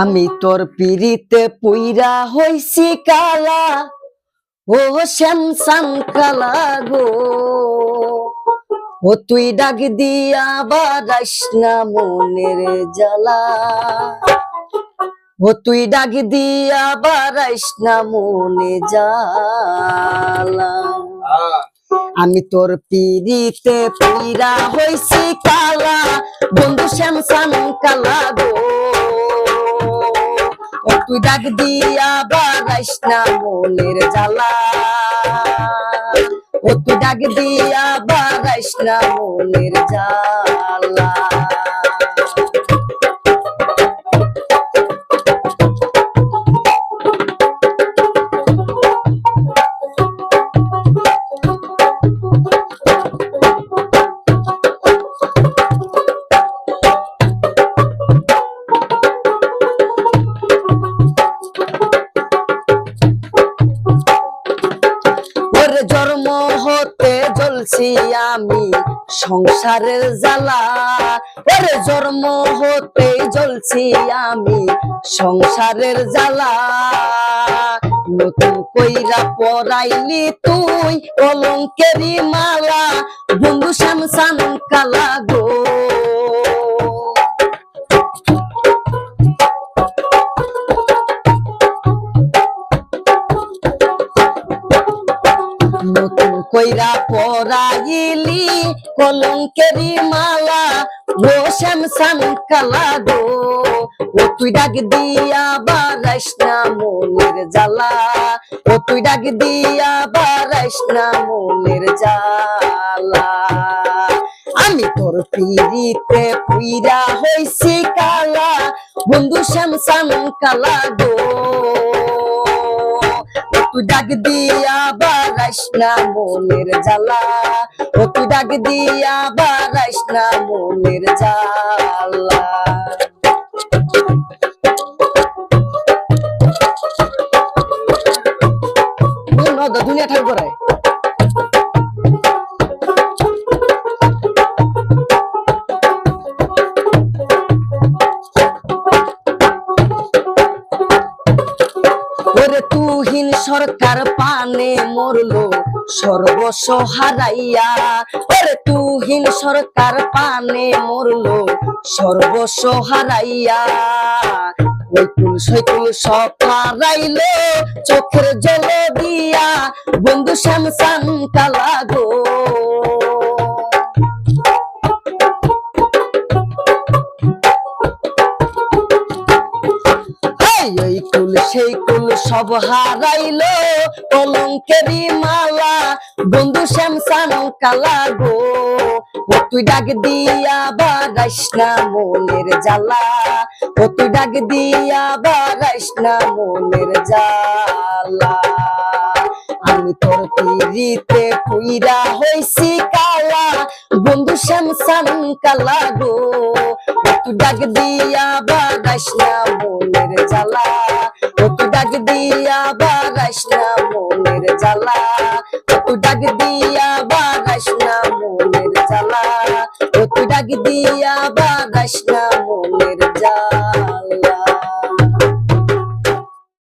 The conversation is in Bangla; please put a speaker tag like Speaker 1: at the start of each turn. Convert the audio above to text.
Speaker 1: আমি তোর পিড়িতে পুইরা হইছি কালা, ও শ্যামসান কালা গো। ও তুই ডাক দিয়া বারাইস না মনের জ্বালা, ও তুই ডাক দিয়া বারাইস না মনে জ্বালা। আমি তোর পিড়িতে পুইরা হইছি কালা, বন্ধু শ্যামসান কালা গো। ও তুই ডাক দিয়া বারাইস না মনের জ্বালা, ও তুই ডাক দিয়া বারাইস না মনের জ্বালা। জন্ম হতে জ্বলছি আমি সংসারের জ্বালা, ওরে জন্ম হতে জ্বলছি আমি সংসারের জ্বালা। নতুন কইরা পরাইলি তুই কলঙ্কেরি মালা, বন্ধু শ্যামসান কালা গো। নতুন কইরা পরাইলি কলঙ্কেরি মালা, ও শ্যামসান কালা গো। ও তুই ডাক দিয়া বারাইস না মনের জ্বালা, ও তুই ডাক দিয়া বারাইস না মনের জ্বালা। আমি তোর পিড়িতে পুইরা হইছি কালা, বন্ধু শ্যামসান কালা গো। তুই ডাক দিয়া বারাইস না মনের জ্বালা, ও তুই ডাক দিয়া বারাইস না মনের জ্বালা। দুনিয়া ঠাকুর করে ওরে তুহিন সরকার পানে মরলো সর্বস্ব হারাইয়া, ওরে তুহিন সরকার পানে মরলো সর্বস্ব হারাইয়া। ওই কুল সৈকুল সব হারাইলো চোখের জলে দিয়া, বন্ধু শ্যামসান কালা গো। এই কুল সেই কুল সব হারাইলো কলঙ্কেরি মালা, বন্ধু শ্যামসান কালা গো। ও তুই ডাক দিয়া বারাইস না মনের জ্বালা, ও তুই ডাক দিয়া বারাইস না মনের জ্বালা। আমি তোর পিড়িতে পুইরা হইছি কালা, বন্ধু শ্যামসান কালা গো। ও তুই ডাক দিয়া বারাইস না মনের জ্বালা, ও তুই ডাক দিয়া বারাইস না মনের জ্বালা, ও তুই ডাক দিয়া বারাইস না মনের জ্বালা, ও তুই ডাক দিয়া বারাইস না